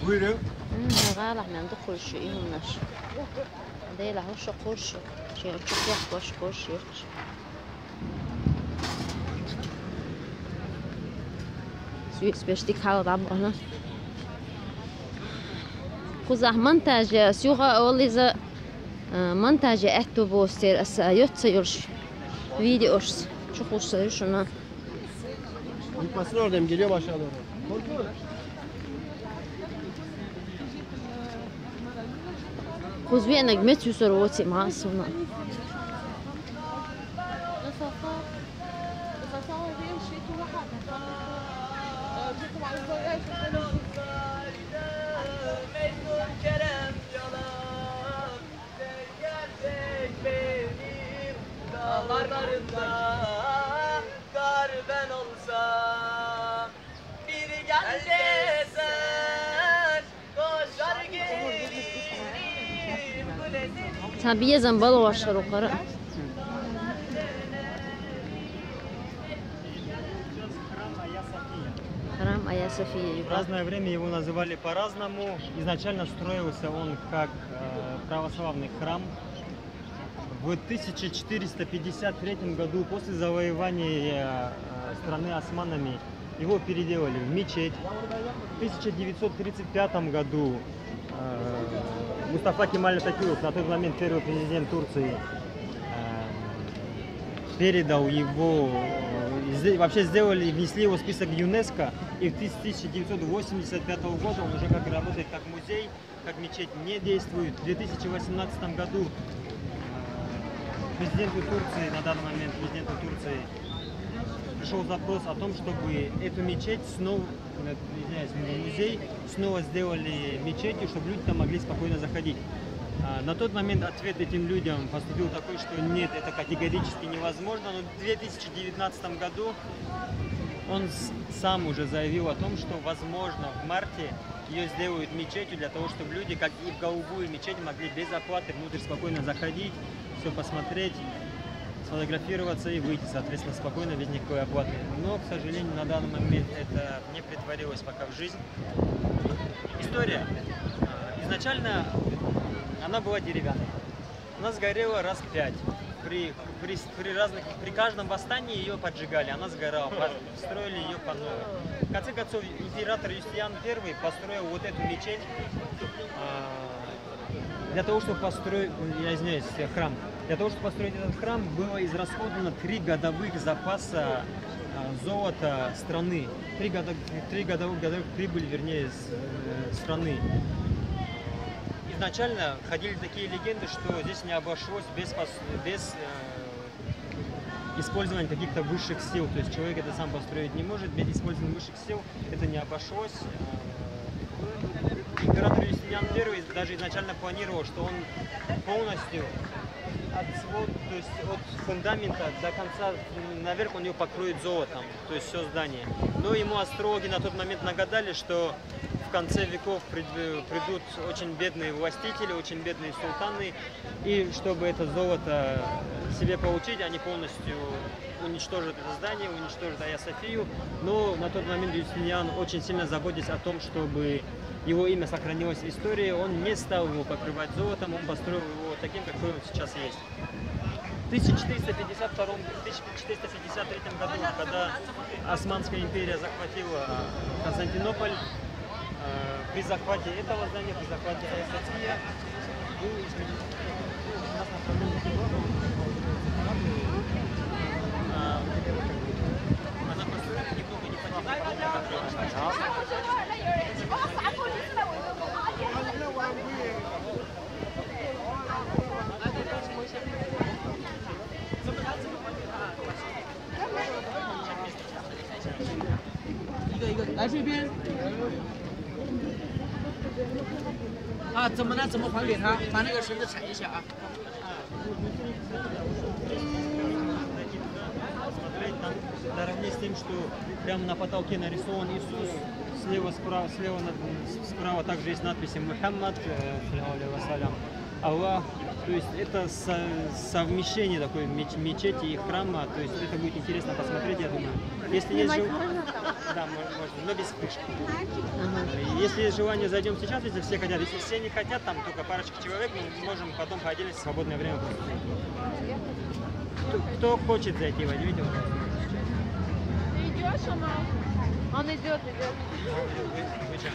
Buyurun. غالح من عنده كل شيء يهمناش ده له وش قرش شيء تشوف قرش قرش يرش سويس بيشتيك حاول عبنا كوزح منتج سيوغا والله إذا منتج أتو بوستير أس يرش فيديوش شو خوش شو Yıkmasını oradayım. Geliyorum aşağı doğru. Korkuyor. خذ بأنك مت يسر واتي مع الصنع Tabii zambalı var yukarı. Храм Айя София. В разное время его называли по-разному. Изначально строился он как православный храм. В 1453 году после завоевания страны османами его переделали в мечеть. В 1935 году Мустафа Кемаль Ататюрк, на тот момент первый президент Турции, передал его, вообще сделали, внесли его в список ЮНЕСКО, и в 1985 года он уже как работает как музей, как мечеть не действует. В 2018 году президенту Турции, на данный момент президенту Турции, пришел запрос о том, чтобы эту мечеть снова, извиняюсь, музей снова сделали мечетью, чтобы люди там могли спокойно заходить. На тот момент ответ этим людям поступил такой, что нет, это категорически невозможно, но в 2019 году он сам уже заявил о том, что возможно в марте ее сделают мечетью для того, чтобы люди, как и в голубую мечеть, могли без оплаты внутрь спокойно заходить, все посмотреть, сфотографироваться и выйти, соответственно, спокойно, без никакой оплаты. Но, к сожалению, на данный момент это не претворилось пока в жизнь. История. Изначально она была деревянной. Она сгорела раз 5. При каждом восстании ее поджигали, она сгорала, строили ее по новой. В конце концов, император Юстиниан I построил вот эту мечеть для того, чтобы построить, я извиняюсь, храм. Для того, чтобы построить этот храм, было израсходовано 3 годовых запаса золота страны. 3 годовых прибыли, вернее, страны. Изначально ходили такие легенды, что здесь не обошлось без использования каких-то высших сил. То есть человек это сам построить не может, без использования высших сил это не обошлось. Император Юстиниан I даже изначально планировал, что он полностью от свода, то есть от фундамента до конца наверх он ее покроет золотом, то есть все здание. Но ему астрологи на тот момент нагадали, что в конце веков придут очень бедные властители, очень бедные султаны, и чтобы это золото себе получить, они полностью уничтожат это здание, уничтожат Айя Софию. Но на тот момент Юстиниан, очень сильно заботясь о том, чтобы его имя сохранилось в истории, он не стал его покрывать золотом, он построил его таким, какой он сейчас есть. В 1453 году, когда Османская империя захватила Константинополь, при захвате этого здания, при захвате Айя София, она построена немного не по来这边啊，怎么呢？怎么还给他？把那个绳子踩一下啊。Наравне с тем, что прямо на потолке нарисован Иисус, слева, справа также есть надписи Мухаммад, Аллах, то есть это совмещение такой мечети и храма, то есть это будет интересно посмотреть, я думаю. Если есть да, можно, но без вспышки. Если есть желание, зайдем сейчас, если все хотят. Если все не хотят, там только парочка человек, мы можем потом по отдельности в свободное время просто зайти. Кто хочет зайти, возьмите. Ты идешь, он идет. Вы что?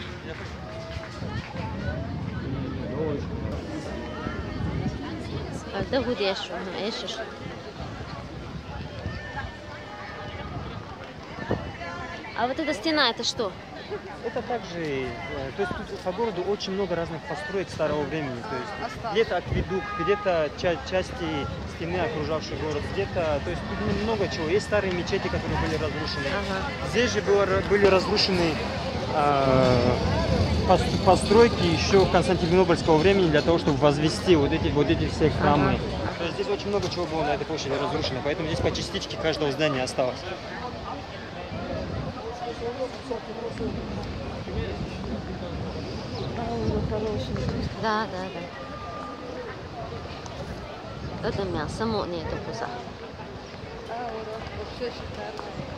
ده هو ديشو ايش А вот эта стена, это что? Это также, то есть тут по городу очень много разных построек старого времени, то есть где-то акведук, где-то части стены, окружавшие город, где-то, то есть тут много чего. Есть старые мечети, которые были разрушены. Здесь же были разрушены постройки еще константинопольского времени для того, чтобы возвести вот эти все храмы. То есть здесь очень много чего было на этой площади разрушено, поэтому здесь по частичке каждого здания осталось. Да. Это мясо, мо, нет, это пузо. Вообще шикарно.